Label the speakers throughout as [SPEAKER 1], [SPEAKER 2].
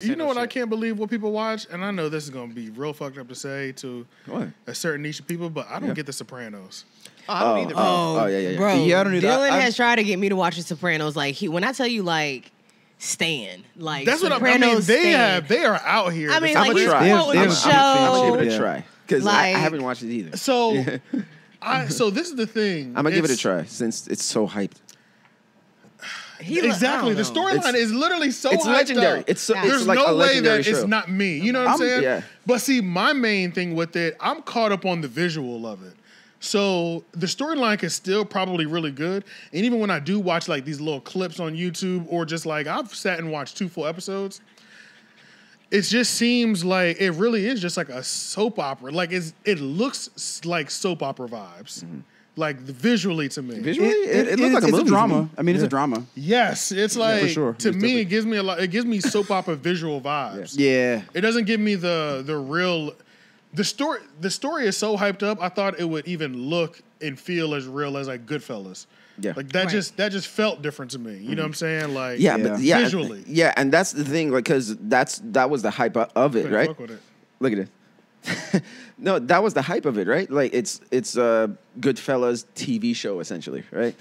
[SPEAKER 1] You know what? I can't believe what people watch, and I know this is gonna be real fucked up to say to a certain niche of people, but I don't get The Sopranos.
[SPEAKER 2] I don't either.
[SPEAKER 3] Yeah.
[SPEAKER 4] Bro,
[SPEAKER 3] Yeah, I don't either.
[SPEAKER 4] Dylan has tried to get me to watch The Sopranos. Like when I tell you, like Stan, like
[SPEAKER 1] That's what I mean.
[SPEAKER 4] Sopranos
[SPEAKER 1] They
[SPEAKER 4] Stan.
[SPEAKER 1] are out here.
[SPEAKER 4] I mean,
[SPEAKER 1] The
[SPEAKER 4] like he's
[SPEAKER 1] Sopranos.
[SPEAKER 4] quoting the show.
[SPEAKER 3] I'm gonna give it a try because I
[SPEAKER 4] Like-
[SPEAKER 3] haven't watched it either.
[SPEAKER 1] So, so this is the thing.
[SPEAKER 3] I'm gonna give it a try since it's so hyped.
[SPEAKER 1] Exactly. The storyline is literally so
[SPEAKER 3] It's
[SPEAKER 1] hyped
[SPEAKER 3] legendary.
[SPEAKER 1] up.
[SPEAKER 3] It's
[SPEAKER 1] There's
[SPEAKER 3] like
[SPEAKER 1] no
[SPEAKER 3] a
[SPEAKER 1] way
[SPEAKER 3] legendary
[SPEAKER 1] that it's
[SPEAKER 3] show.
[SPEAKER 1] not me. You know what I'm saying?
[SPEAKER 3] Yeah.
[SPEAKER 1] But see, my main thing with it, I'm caught up on the visual of it. So the storyline is still probably really good. And even when I do watch like these little clips on YouTube or just like I've sat and watched 2 full episodes, it just seems like it really is just like a soap opera. Like it looks like soap opera vibes. Like visually to me.
[SPEAKER 3] Visually, it looks like a movie.
[SPEAKER 2] It's a drama. I mean, it's a drama.
[SPEAKER 1] Yes, it's like
[SPEAKER 2] for sure.
[SPEAKER 1] to me it gives me a lot. It gives me soap opera visual vibes.
[SPEAKER 2] Yeah.
[SPEAKER 1] It doesn't give me the real. The story is so hyped up. I thought it would even look and feel as real as like Goodfellas.
[SPEAKER 3] Yeah.
[SPEAKER 1] Like that just felt different to me. You know what I'm saying? Like
[SPEAKER 3] But
[SPEAKER 1] visually.
[SPEAKER 3] Yeah, and that's the thing, like, because that was the hype of it,
[SPEAKER 1] Couldn't
[SPEAKER 3] right?
[SPEAKER 1] fuck with it.
[SPEAKER 3] Look at it. No, that was the hype of it, right? Like it's a Goodfellas TV show essentially, right?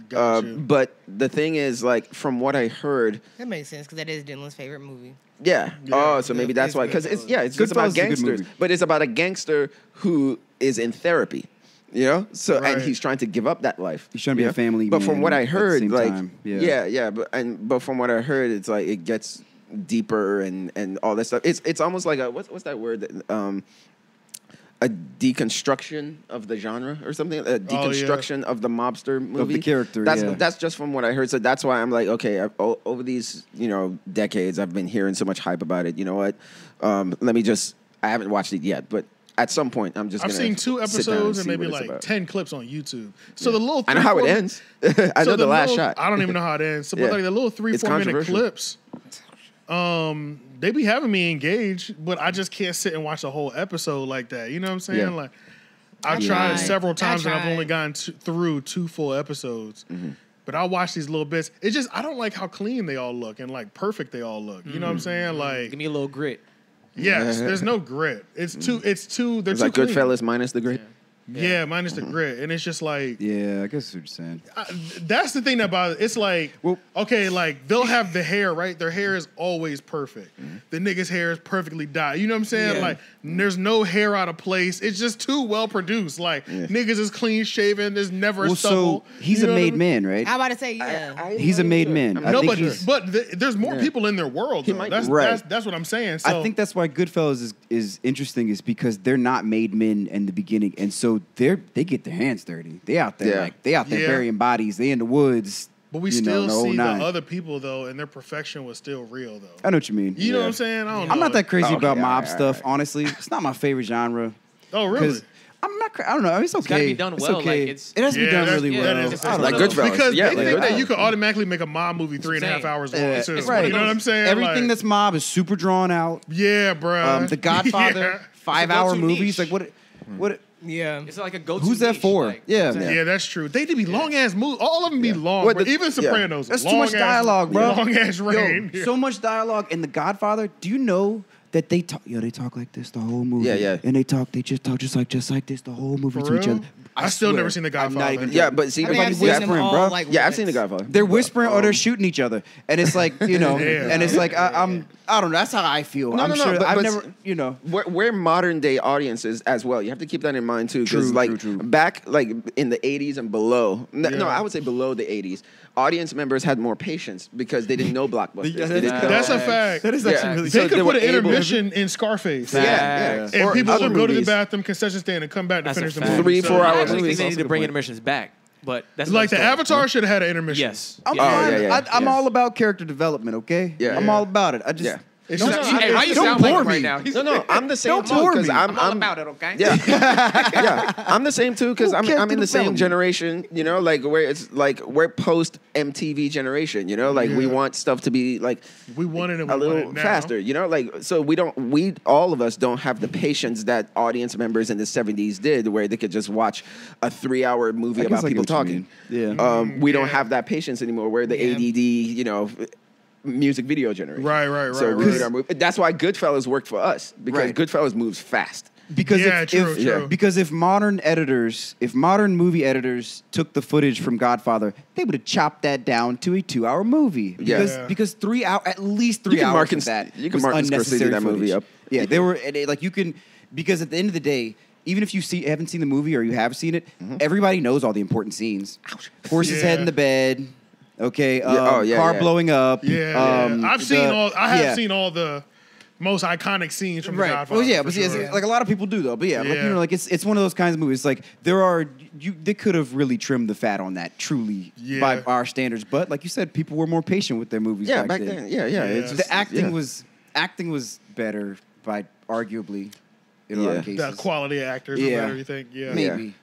[SPEAKER 1] Got you.
[SPEAKER 3] But the thing is, like, from what I heard,
[SPEAKER 4] That makes sense because that is Dylan's favorite movie.
[SPEAKER 3] yeah. Oh, so maybe that's why. Because it's
[SPEAKER 2] Goodfellas
[SPEAKER 3] about
[SPEAKER 2] is a good
[SPEAKER 3] gangsters,
[SPEAKER 2] movie.
[SPEAKER 3] but it's about a gangster who is in therapy. You know, so
[SPEAKER 1] Right.
[SPEAKER 3] and he's trying to give up that life.
[SPEAKER 2] He's trying to be
[SPEAKER 3] you
[SPEAKER 2] a
[SPEAKER 3] know?
[SPEAKER 2] family
[SPEAKER 3] But from
[SPEAKER 2] man
[SPEAKER 3] what I
[SPEAKER 2] at the
[SPEAKER 3] heard,
[SPEAKER 2] same
[SPEAKER 3] like,
[SPEAKER 2] time.
[SPEAKER 3] yeah, but from what I heard, it's like it gets deeper and all that stuff. It's almost like a what's that word? A deconstruction of the genre or something. A deconstruction of the mobster movie.
[SPEAKER 2] the character,
[SPEAKER 3] That's
[SPEAKER 2] yeah.
[SPEAKER 3] that's just from what I heard. So that's why I'm like, okay, over these decades, I've been hearing so much hype about it. You know what? Let me just. I haven't watched it yet, but at some point, I'm just.
[SPEAKER 1] I've
[SPEAKER 3] gonna
[SPEAKER 1] seen 2
[SPEAKER 3] sit down
[SPEAKER 1] episodes and
[SPEAKER 3] see
[SPEAKER 1] maybe
[SPEAKER 3] what it's
[SPEAKER 1] like
[SPEAKER 3] about.
[SPEAKER 1] 10 clips on YouTube. So the little
[SPEAKER 3] I know how it
[SPEAKER 1] 3-4
[SPEAKER 3] ends. I know the last
[SPEAKER 1] little-
[SPEAKER 3] shot.
[SPEAKER 1] I don't even know how it ends. So
[SPEAKER 3] Yeah.
[SPEAKER 1] but like the little 3-4
[SPEAKER 3] It's
[SPEAKER 1] minute
[SPEAKER 3] controversial.
[SPEAKER 1] clips, they be having me engaged, but I just can't sit and watch a whole episode like that. You know what I'm saying?
[SPEAKER 3] Yeah.
[SPEAKER 1] Like I've
[SPEAKER 4] I
[SPEAKER 1] tried
[SPEAKER 4] tried.
[SPEAKER 1] several
[SPEAKER 4] I
[SPEAKER 1] times and I've
[SPEAKER 4] tried.
[SPEAKER 1] only gotten through 2 full episodes.
[SPEAKER 3] Mm-hmm.
[SPEAKER 1] But I watch these little bits. It's just I don't like how clean they all look and like perfect they all look. You know what I'm saying? Like
[SPEAKER 5] Give me a little grit.
[SPEAKER 1] yes, there's no grit. It's too. They're
[SPEAKER 3] It's
[SPEAKER 1] too
[SPEAKER 3] like
[SPEAKER 1] clean.
[SPEAKER 3] Goodfellas minus the grit.
[SPEAKER 1] Yeah, minus the grit, and it's just like.
[SPEAKER 2] Yeah, I guess what you're saying.
[SPEAKER 1] That's the thing about it. It's like,
[SPEAKER 2] Well-
[SPEAKER 1] okay, like they'll have the hair, right? Their hair is always perfect. The nigga's hair is perfectly dyed. You know what I'm saying?
[SPEAKER 4] Yeah.
[SPEAKER 1] Like, there's no hair out of place. It's just too well produced. Like, niggas is clean shaven. There's never a
[SPEAKER 2] Well,
[SPEAKER 1] stubble.
[SPEAKER 2] so he's
[SPEAKER 1] You
[SPEAKER 2] a
[SPEAKER 1] know what I
[SPEAKER 2] made
[SPEAKER 1] mean?
[SPEAKER 2] man, right?
[SPEAKER 4] I'm about to say, yeah.
[SPEAKER 2] He's a made man. I
[SPEAKER 1] No,
[SPEAKER 2] think
[SPEAKER 1] but
[SPEAKER 2] he's-
[SPEAKER 1] there's more people in their world. Though.
[SPEAKER 3] might
[SPEAKER 1] That's,
[SPEAKER 3] be.
[SPEAKER 2] Right.
[SPEAKER 1] that's what I'm saying. So
[SPEAKER 2] I think that's why Goodfellas is interesting, is because they're not made men in the beginning, and so they get their hands dirty. They out there
[SPEAKER 1] Yeah.
[SPEAKER 2] burying bodies. They in the woods.
[SPEAKER 1] But we
[SPEAKER 2] you know,
[SPEAKER 1] still
[SPEAKER 2] the whole
[SPEAKER 1] see
[SPEAKER 2] nine.
[SPEAKER 1] the other people though, and their perfection was still real though.
[SPEAKER 2] I know what you mean.
[SPEAKER 1] You know what I'm saying? I don't know.
[SPEAKER 2] I'm not that crazy
[SPEAKER 3] Okay,
[SPEAKER 2] about
[SPEAKER 3] all
[SPEAKER 2] mob
[SPEAKER 3] right,
[SPEAKER 2] stuff.
[SPEAKER 3] all right.
[SPEAKER 2] Honestly, it's not my favorite genre.
[SPEAKER 1] Oh, really?
[SPEAKER 2] 'Cause I'm not. I don't know. It's okay.
[SPEAKER 5] gotta be done
[SPEAKER 2] It's
[SPEAKER 5] well,
[SPEAKER 2] okay.
[SPEAKER 5] like, it's-
[SPEAKER 2] it has to be
[SPEAKER 1] Yeah,
[SPEAKER 2] done
[SPEAKER 1] that's-
[SPEAKER 2] really
[SPEAKER 1] yeah,
[SPEAKER 2] well.
[SPEAKER 1] that is-
[SPEAKER 2] I don't
[SPEAKER 3] Like
[SPEAKER 2] know.
[SPEAKER 3] Goodfellas.
[SPEAKER 1] Because
[SPEAKER 3] Yeah,
[SPEAKER 1] they
[SPEAKER 3] like
[SPEAKER 1] think that
[SPEAKER 3] Goodfellas.
[SPEAKER 1] you could automatically make a mob movie 3.5 hours long too.
[SPEAKER 2] right.
[SPEAKER 1] You know what I'm saying?
[SPEAKER 2] Everything
[SPEAKER 1] Like,
[SPEAKER 2] that's mob is super drawn out.
[SPEAKER 1] yeah, bro.
[SPEAKER 2] The Godfather, 5-hour
[SPEAKER 5] go-to
[SPEAKER 2] movies.
[SPEAKER 5] niche.
[SPEAKER 2] Like what?
[SPEAKER 4] Yeah.
[SPEAKER 5] It's like a go-to.
[SPEAKER 2] Who's that
[SPEAKER 5] niche,
[SPEAKER 2] for?
[SPEAKER 5] like,
[SPEAKER 2] Yeah.
[SPEAKER 1] Yeah, that's true. They did be long ass movies. All of them be long.
[SPEAKER 3] What
[SPEAKER 1] bro.
[SPEAKER 3] the-
[SPEAKER 1] Even Sopranos.
[SPEAKER 2] That's too
[SPEAKER 1] long
[SPEAKER 2] much
[SPEAKER 1] ass-
[SPEAKER 2] dialogue, bro.
[SPEAKER 1] Long ass rain.
[SPEAKER 2] Yo, so much dialogue in The Godfather. Do you know that they talk? They talk like this the whole movie.
[SPEAKER 3] Yeah.
[SPEAKER 2] And they just talk just like this the whole movie
[SPEAKER 1] For
[SPEAKER 2] to each
[SPEAKER 1] real?
[SPEAKER 2] other.
[SPEAKER 1] I still
[SPEAKER 2] swear.
[SPEAKER 1] never seen The
[SPEAKER 2] I'm not
[SPEAKER 1] Godfather.
[SPEAKER 2] even
[SPEAKER 3] Yeah, but see,
[SPEAKER 4] I think I've
[SPEAKER 2] Everybody
[SPEAKER 4] seen them
[SPEAKER 2] whispering,
[SPEAKER 4] all,
[SPEAKER 2] bro.
[SPEAKER 4] like,
[SPEAKER 3] yeah, I've seen
[SPEAKER 4] once.
[SPEAKER 3] the Godfather.
[SPEAKER 2] They're whispering or they're shooting each other, and it's like
[SPEAKER 1] Damn.
[SPEAKER 2] and it's like I don't know. That's how I feel. I'm sure.
[SPEAKER 3] but-
[SPEAKER 2] I've
[SPEAKER 3] but
[SPEAKER 2] never,
[SPEAKER 3] We're modern day audiences as well. You have to keep that in mind too, because
[SPEAKER 2] True,
[SPEAKER 3] like
[SPEAKER 2] true.
[SPEAKER 3] back like in the 80s and below. No,
[SPEAKER 1] Yeah.
[SPEAKER 3] I would say below the 80s. Audience members had more patience because they didn't know blockbusters.
[SPEAKER 2] Yeah,
[SPEAKER 3] They didn't know-
[SPEAKER 1] That's a fact.
[SPEAKER 2] That is
[SPEAKER 3] Yeah.
[SPEAKER 2] actually really.
[SPEAKER 1] They
[SPEAKER 3] So
[SPEAKER 1] could
[SPEAKER 3] they
[SPEAKER 1] put
[SPEAKER 3] were
[SPEAKER 1] an
[SPEAKER 3] able-
[SPEAKER 1] intermission in Scarface.
[SPEAKER 3] yeah.
[SPEAKER 1] And
[SPEAKER 3] Or
[SPEAKER 1] people
[SPEAKER 3] other
[SPEAKER 1] would go to the
[SPEAKER 3] movies.
[SPEAKER 1] bathroom, concession stand, and come back to
[SPEAKER 5] That's a
[SPEAKER 1] finish the
[SPEAKER 5] fact.
[SPEAKER 1] movie.
[SPEAKER 3] 3-4
[SPEAKER 1] So-
[SPEAKER 5] I
[SPEAKER 3] hour
[SPEAKER 5] actually
[SPEAKER 3] movies.
[SPEAKER 5] think they need to
[SPEAKER 3] Also
[SPEAKER 5] bring
[SPEAKER 3] good
[SPEAKER 5] intermissions back, but that's
[SPEAKER 1] Like the
[SPEAKER 5] another story.
[SPEAKER 1] Avatar should have had an intermission.
[SPEAKER 5] Yes.
[SPEAKER 2] I'm
[SPEAKER 5] Yeah.
[SPEAKER 2] fine.
[SPEAKER 3] yeah,
[SPEAKER 2] I'm
[SPEAKER 3] yeah.
[SPEAKER 2] all about character development. Okay.
[SPEAKER 3] Yeah.
[SPEAKER 2] I'm
[SPEAKER 1] Yeah.
[SPEAKER 2] all about it. I just.
[SPEAKER 3] Yeah.
[SPEAKER 1] It's
[SPEAKER 2] Don't-
[SPEAKER 1] just-
[SPEAKER 5] Hey, why you
[SPEAKER 2] Don't
[SPEAKER 5] sound like
[SPEAKER 2] bore
[SPEAKER 5] him right
[SPEAKER 2] me.
[SPEAKER 5] now?
[SPEAKER 3] No, I'm the same
[SPEAKER 2] Don't
[SPEAKER 3] too
[SPEAKER 2] bore
[SPEAKER 3] because
[SPEAKER 2] me.
[SPEAKER 3] I'm
[SPEAKER 5] all about it, okay?
[SPEAKER 3] Yeah, yeah. I'm the same too because
[SPEAKER 2] Who
[SPEAKER 3] I'm
[SPEAKER 2] character
[SPEAKER 3] in the same
[SPEAKER 2] development?
[SPEAKER 3] generation. You know, like where it's like we're post MTV generation. You know, like we
[SPEAKER 1] Yeah.
[SPEAKER 3] want stuff to be like
[SPEAKER 1] We wanted it.
[SPEAKER 3] a little faster. You know, like so we all of us don't have the patience that audience members in the 70s did, where they could just watch a 3-hour movie
[SPEAKER 2] I guess
[SPEAKER 3] about
[SPEAKER 2] I
[SPEAKER 3] people
[SPEAKER 2] get what you
[SPEAKER 3] talking.
[SPEAKER 2] mean. Yeah.
[SPEAKER 3] We don't have that patience anymore. Where the
[SPEAKER 4] Yeah.
[SPEAKER 3] ADD, you know. music video generation.
[SPEAKER 1] Right,
[SPEAKER 3] So we
[SPEAKER 1] right.
[SPEAKER 3] need our movie. That's why Goodfellas worked for us because
[SPEAKER 2] Right.
[SPEAKER 3] Goodfellas moves fast.
[SPEAKER 2] Because
[SPEAKER 1] Yeah,
[SPEAKER 2] if,
[SPEAKER 1] true,
[SPEAKER 2] if
[SPEAKER 1] true.
[SPEAKER 2] because if modern movie editors took the footage from Godfather, they would have chopped that down to a 2-hour movie.
[SPEAKER 1] Yeah.
[SPEAKER 2] Because at least 3
[SPEAKER 3] You can
[SPEAKER 2] hours
[SPEAKER 3] Martin-
[SPEAKER 2] of that
[SPEAKER 3] you can
[SPEAKER 2] was
[SPEAKER 3] Martin Scorsese
[SPEAKER 2] unnecessary
[SPEAKER 3] that movie
[SPEAKER 2] footage.
[SPEAKER 3] up.
[SPEAKER 2] Yeah, they were like you can because at the end of the day, even if you haven't seen the movie or you have seen it, everybody knows all the important scenes. Horse's head in the bed. Okay. Car
[SPEAKER 3] yeah.
[SPEAKER 2] blowing up.
[SPEAKER 1] Yeah, I've seen
[SPEAKER 2] the-
[SPEAKER 1] all. I have
[SPEAKER 2] yeah.
[SPEAKER 1] seen all the most iconic scenes from The
[SPEAKER 2] Right.
[SPEAKER 1] Godfather.
[SPEAKER 2] Well, yeah,
[SPEAKER 1] for
[SPEAKER 2] but see,
[SPEAKER 1] sure.
[SPEAKER 2] it's like a lot of people do though. But yeah, like,
[SPEAKER 1] Yeah.
[SPEAKER 2] like it's one of those kinds of movies. Like they could have really trimmed the fat on that truly by
[SPEAKER 1] Yeah.
[SPEAKER 2] our standards. But like you said, people were more patient with their movies.
[SPEAKER 3] Yeah,
[SPEAKER 2] back
[SPEAKER 3] back
[SPEAKER 2] then.
[SPEAKER 3] then. Yeah. It's just,
[SPEAKER 2] The acting
[SPEAKER 3] yeah.
[SPEAKER 2] was better by arguably in a lot of
[SPEAKER 3] Yeah.
[SPEAKER 2] cases.
[SPEAKER 1] the quality of actors.
[SPEAKER 2] Yeah.
[SPEAKER 1] Yeah, better, you think? Yeah,
[SPEAKER 2] Maybe.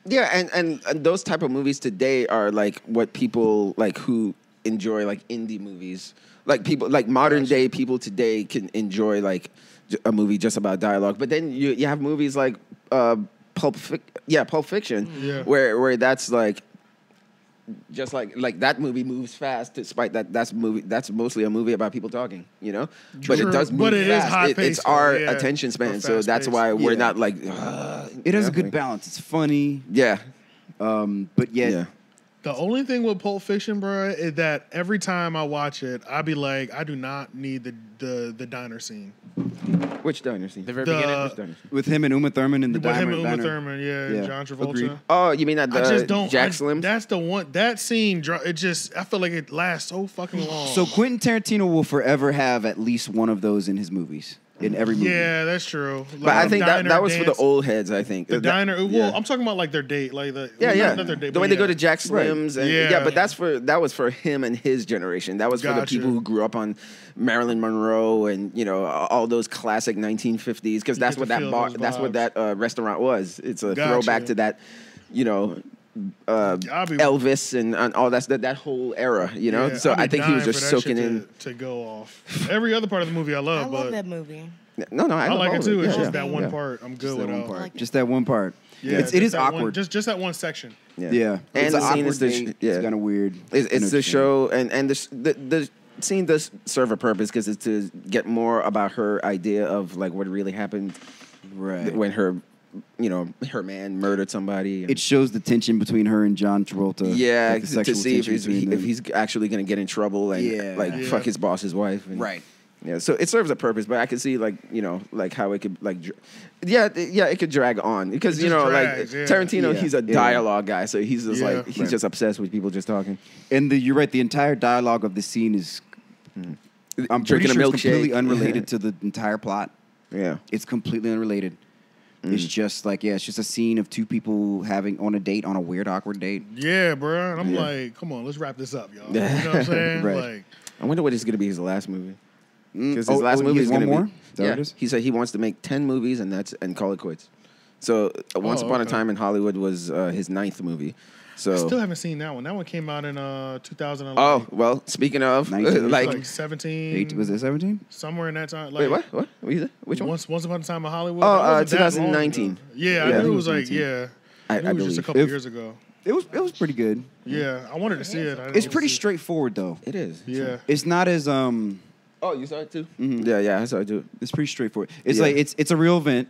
[SPEAKER 3] Yeah, and those type of movies today are like what people like who enjoy like indie movies. Like people like modern day people today can enjoy like a movie just about dialogue. But then you have movies like Pulp Fiction,
[SPEAKER 1] Yeah.
[SPEAKER 3] where that's like just like that movie moves fast despite that's mostly a movie about people talking, you know? But
[SPEAKER 1] True.
[SPEAKER 3] it does move
[SPEAKER 1] But it is
[SPEAKER 3] fast.
[SPEAKER 1] high-paced,
[SPEAKER 3] It's our
[SPEAKER 1] though, yeah.
[SPEAKER 3] attention span,
[SPEAKER 1] Or
[SPEAKER 3] so that's
[SPEAKER 1] fast-paced.
[SPEAKER 3] why we're
[SPEAKER 2] Yeah.
[SPEAKER 3] not like
[SPEAKER 2] It has a
[SPEAKER 3] you know?
[SPEAKER 2] good balance. It's funny,
[SPEAKER 3] Yeah.
[SPEAKER 2] but yet
[SPEAKER 3] Yeah.
[SPEAKER 1] The only thing with Pulp Fiction, bro, is that every time I watch it, I be like, I do not need the diner scene.
[SPEAKER 3] Which diner scene?
[SPEAKER 5] The very
[SPEAKER 1] The-
[SPEAKER 5] beginning.
[SPEAKER 3] Which diner scene?
[SPEAKER 2] with him and Uma Thurman in the
[SPEAKER 1] With him
[SPEAKER 2] diner.
[SPEAKER 1] and Uma
[SPEAKER 2] diner.
[SPEAKER 1] Thurman,
[SPEAKER 2] Yeah,
[SPEAKER 1] John Travolta.
[SPEAKER 2] agreed.
[SPEAKER 3] Oh, you mean at
[SPEAKER 1] I
[SPEAKER 3] the
[SPEAKER 1] just don't.
[SPEAKER 3] Jack Slim?
[SPEAKER 1] That's the one. That scene. It just. I feel like it lasts so fucking long.
[SPEAKER 2] So Quentin Tarantino will forever have at least one of those in his movies. In every movie.
[SPEAKER 1] yeah, that's true.
[SPEAKER 3] But I think that
[SPEAKER 1] diner
[SPEAKER 3] was for the
[SPEAKER 1] dance,
[SPEAKER 3] old heads. I think
[SPEAKER 1] The
[SPEAKER 3] That-
[SPEAKER 1] diner. Well,
[SPEAKER 3] yeah.
[SPEAKER 1] I'm talking about like their date, like the Not their date,
[SPEAKER 3] The
[SPEAKER 1] but
[SPEAKER 3] way they go
[SPEAKER 1] yeah.
[SPEAKER 3] to Jack Slim's, and
[SPEAKER 1] Yeah.
[SPEAKER 3] but that was for him and his generation. That was for the
[SPEAKER 1] Gotcha.
[SPEAKER 3] people who grew up on Marilyn Monroe and all those classic 1950s. Because that's
[SPEAKER 1] get
[SPEAKER 3] what
[SPEAKER 1] to
[SPEAKER 3] that
[SPEAKER 1] feel
[SPEAKER 3] bar,
[SPEAKER 1] those
[SPEAKER 3] that's what
[SPEAKER 1] vibes.
[SPEAKER 3] that restaurant was. It's a
[SPEAKER 1] Gotcha.
[SPEAKER 3] throwback to that,
[SPEAKER 1] I'll be-
[SPEAKER 3] Elvis and all that whole era.
[SPEAKER 1] Yeah,
[SPEAKER 3] so
[SPEAKER 1] I'd be
[SPEAKER 3] I think he was
[SPEAKER 1] dying
[SPEAKER 3] just
[SPEAKER 1] for that
[SPEAKER 3] soaking
[SPEAKER 1] shit
[SPEAKER 3] in.
[SPEAKER 1] to go off. Every other part of the movie I
[SPEAKER 4] I
[SPEAKER 1] love,
[SPEAKER 4] love
[SPEAKER 1] but
[SPEAKER 4] that movie.
[SPEAKER 3] No, I
[SPEAKER 1] I
[SPEAKER 3] love
[SPEAKER 1] like
[SPEAKER 3] all
[SPEAKER 1] it
[SPEAKER 3] of
[SPEAKER 1] too. It's
[SPEAKER 3] Yeah,
[SPEAKER 1] just that one
[SPEAKER 3] yeah.
[SPEAKER 1] part I'm good
[SPEAKER 2] Just that
[SPEAKER 1] with.
[SPEAKER 2] one part.
[SPEAKER 4] like it.
[SPEAKER 2] Just that one part.
[SPEAKER 1] Yeah,
[SPEAKER 2] it is
[SPEAKER 1] that one-
[SPEAKER 2] awkward.
[SPEAKER 1] just that one section.
[SPEAKER 3] Yeah.
[SPEAKER 2] Yeah.
[SPEAKER 3] And
[SPEAKER 2] It's
[SPEAKER 3] the
[SPEAKER 2] an
[SPEAKER 3] scene is
[SPEAKER 2] awkward
[SPEAKER 3] the
[SPEAKER 2] date.
[SPEAKER 3] yeah.
[SPEAKER 2] It's kind of weird.
[SPEAKER 3] It's the show, and the scene does serve a purpose because it's to get more about her idea of like what really happened
[SPEAKER 2] Right.
[SPEAKER 3] when her man murdered somebody. and-
[SPEAKER 2] It shows the tension between her and John Travolta.
[SPEAKER 3] yeah,
[SPEAKER 2] like the
[SPEAKER 3] to
[SPEAKER 2] sexual
[SPEAKER 3] see if
[SPEAKER 2] tension between them.
[SPEAKER 3] he's actually going to get in trouble and
[SPEAKER 2] Yeah.
[SPEAKER 1] Yeah.
[SPEAKER 3] fuck his boss's wife. And,
[SPEAKER 2] Right.
[SPEAKER 3] Yeah, so it serves a purpose, but I can see like how it could it could drag on because
[SPEAKER 1] It just drags, yeah.
[SPEAKER 3] Tarantino,
[SPEAKER 2] Yeah.
[SPEAKER 3] he's a
[SPEAKER 2] Yeah.
[SPEAKER 3] dialogue guy, so he's just
[SPEAKER 1] Yeah.
[SPEAKER 3] he's
[SPEAKER 2] Right.
[SPEAKER 3] just obsessed with people just talking.
[SPEAKER 2] And you're right. The entire dialogue of the scene is. I'm pretty
[SPEAKER 3] Drinking a
[SPEAKER 2] sure it's completely
[SPEAKER 3] milkshake.
[SPEAKER 2] unrelated to the entire plot.
[SPEAKER 3] Yeah.
[SPEAKER 2] It's completely unrelated. It's just it's just a scene of two people having on a date on a weird, awkward date.
[SPEAKER 1] Yeah, bro. And I'm
[SPEAKER 3] Yeah.
[SPEAKER 1] like, come on, let's wrap this up, y'all. You know what I'm saying?
[SPEAKER 2] Right.
[SPEAKER 1] Like,
[SPEAKER 3] I wonder what is going to be his last movie. Because
[SPEAKER 2] Oh,
[SPEAKER 3] his last
[SPEAKER 2] he
[SPEAKER 3] movie
[SPEAKER 2] has
[SPEAKER 3] is
[SPEAKER 2] one
[SPEAKER 3] going to
[SPEAKER 2] more?
[SPEAKER 3] be.
[SPEAKER 2] Is that what
[SPEAKER 3] Yeah,
[SPEAKER 2] it is?
[SPEAKER 3] he said he wants to make 10 movies and call it quits. So Once Upon a
[SPEAKER 1] okay.
[SPEAKER 3] Time in Hollywood was his 9th movie. So
[SPEAKER 1] I still haven't seen that one. That one came out in 2011.
[SPEAKER 3] oh well, speaking of
[SPEAKER 2] 19,
[SPEAKER 3] like
[SPEAKER 1] 17.
[SPEAKER 2] Was it 17?
[SPEAKER 1] Somewhere in that time.
[SPEAKER 3] wait
[SPEAKER 1] Like,
[SPEAKER 3] what you said? Which one?
[SPEAKER 1] Once Upon a Time in Hollywood.
[SPEAKER 3] Oh,
[SPEAKER 1] That wasn't that long
[SPEAKER 3] 2019.
[SPEAKER 1] ago. Yeah,
[SPEAKER 3] Yeah,
[SPEAKER 1] I
[SPEAKER 3] I
[SPEAKER 1] knew
[SPEAKER 3] think
[SPEAKER 1] it was like,
[SPEAKER 2] 19.
[SPEAKER 1] yeah.
[SPEAKER 3] I
[SPEAKER 1] I knew it was just a
[SPEAKER 3] believe.
[SPEAKER 1] couple
[SPEAKER 2] If-
[SPEAKER 1] years ago.
[SPEAKER 2] It was pretty good.
[SPEAKER 1] Yeah, I wanted to see it. I
[SPEAKER 2] It's
[SPEAKER 1] didn't
[SPEAKER 2] pretty
[SPEAKER 1] see it.
[SPEAKER 2] straightforward though.
[SPEAKER 3] It is.
[SPEAKER 1] Yeah.
[SPEAKER 2] It's not as
[SPEAKER 3] Oh, you saw it too? Yeah, I saw it too.
[SPEAKER 2] It's pretty straightforward. It's
[SPEAKER 3] Yeah.
[SPEAKER 2] like it's a real event.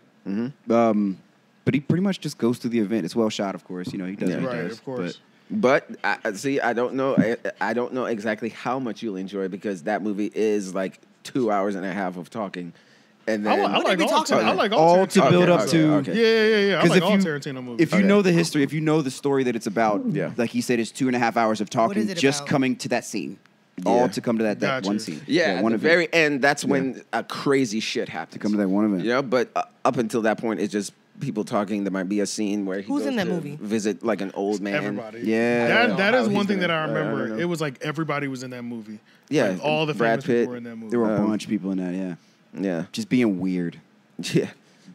[SPEAKER 2] But he pretty much just goes through the event. It's well shot, of course. You know, he does
[SPEAKER 3] Yeah.
[SPEAKER 2] what he
[SPEAKER 1] Right,
[SPEAKER 2] does.
[SPEAKER 1] of course.
[SPEAKER 3] But I don't know. I don't know exactly how much you'll enjoy because that movie is like 2 hours and a half of talking, and then
[SPEAKER 1] I like
[SPEAKER 4] we
[SPEAKER 1] all.
[SPEAKER 4] talking
[SPEAKER 1] I
[SPEAKER 4] about?
[SPEAKER 1] like
[SPEAKER 2] All
[SPEAKER 1] all
[SPEAKER 2] to
[SPEAKER 1] Tarantino
[SPEAKER 2] build
[SPEAKER 1] movies.
[SPEAKER 2] up to.
[SPEAKER 3] okay.
[SPEAKER 1] Yeah. I
[SPEAKER 2] Because
[SPEAKER 1] like
[SPEAKER 2] if
[SPEAKER 1] all
[SPEAKER 2] you
[SPEAKER 1] Tarantino movies.
[SPEAKER 2] if you
[SPEAKER 3] Okay.
[SPEAKER 2] know the history, if you know the story that it's about,
[SPEAKER 3] Yeah.
[SPEAKER 2] like he said, it's 2.5 hours of talking
[SPEAKER 4] is it
[SPEAKER 2] just
[SPEAKER 4] about?
[SPEAKER 2] coming to that scene,
[SPEAKER 3] Yeah.
[SPEAKER 2] all to come to that
[SPEAKER 1] Gotcha.
[SPEAKER 2] one scene.
[SPEAKER 3] yeah, at
[SPEAKER 2] one
[SPEAKER 3] the
[SPEAKER 2] event.
[SPEAKER 3] very end, that's when a crazy shit happens.
[SPEAKER 2] to come to that one event.
[SPEAKER 3] You know, but up until that point, it's just people talking. There might be a scene where he
[SPEAKER 4] Who's
[SPEAKER 3] goes
[SPEAKER 4] in that
[SPEAKER 3] to
[SPEAKER 4] movie?
[SPEAKER 3] visit like an old man.
[SPEAKER 1] Everybody.
[SPEAKER 2] Yeah.
[SPEAKER 1] That
[SPEAKER 3] How
[SPEAKER 1] is
[SPEAKER 3] he's
[SPEAKER 1] one thing
[SPEAKER 3] gonna-
[SPEAKER 1] that I
[SPEAKER 3] I don't
[SPEAKER 1] remember.
[SPEAKER 3] know.
[SPEAKER 1] It was like everybody was in that movie.
[SPEAKER 3] Yeah,
[SPEAKER 1] Like, all the
[SPEAKER 3] Brad
[SPEAKER 1] famous people
[SPEAKER 3] Pitt.
[SPEAKER 1] were in that movie.
[SPEAKER 2] There were a
[SPEAKER 3] Um,
[SPEAKER 2] bunch of people in that. Yeah,
[SPEAKER 3] Yeah,
[SPEAKER 2] just being weird,
[SPEAKER 3] yeah.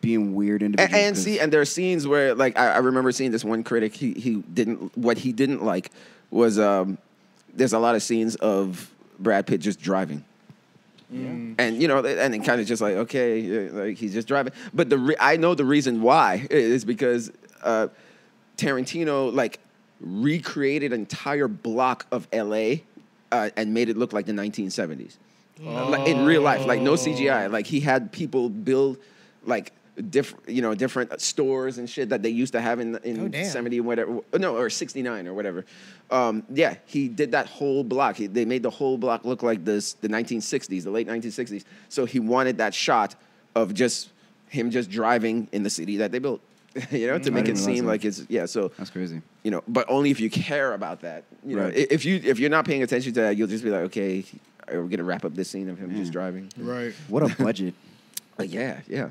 [SPEAKER 2] being weird individuals.
[SPEAKER 3] And see, and there are scenes where, like, I remember seeing this one critic. He didn't like was there's a lot of scenes of Brad Pitt just driving. And and it kind of just like okay, like he's just driving. But I know the reason why is because Tarantino like recreated an entire block of L.A. and made it look like the 1970s. Like, in real life, like no CGI. Like he had people build like different stores and shit that they used to have in 70 whatever, no, or 69 or whatever. Yeah, he did that whole block. They made the whole block look like the 1960s, the late 1960s. So he wanted that shot of just him just driving in the city that they built, to make it seem like it's So
[SPEAKER 2] that's crazy.
[SPEAKER 3] But only if you care about that.
[SPEAKER 2] Right.
[SPEAKER 3] If you're not paying attention to that, you'll just be like, okay, we're gonna wrap up this scene of him just driving.
[SPEAKER 1] Right.
[SPEAKER 2] What a budget.
[SPEAKER 3] Yeah.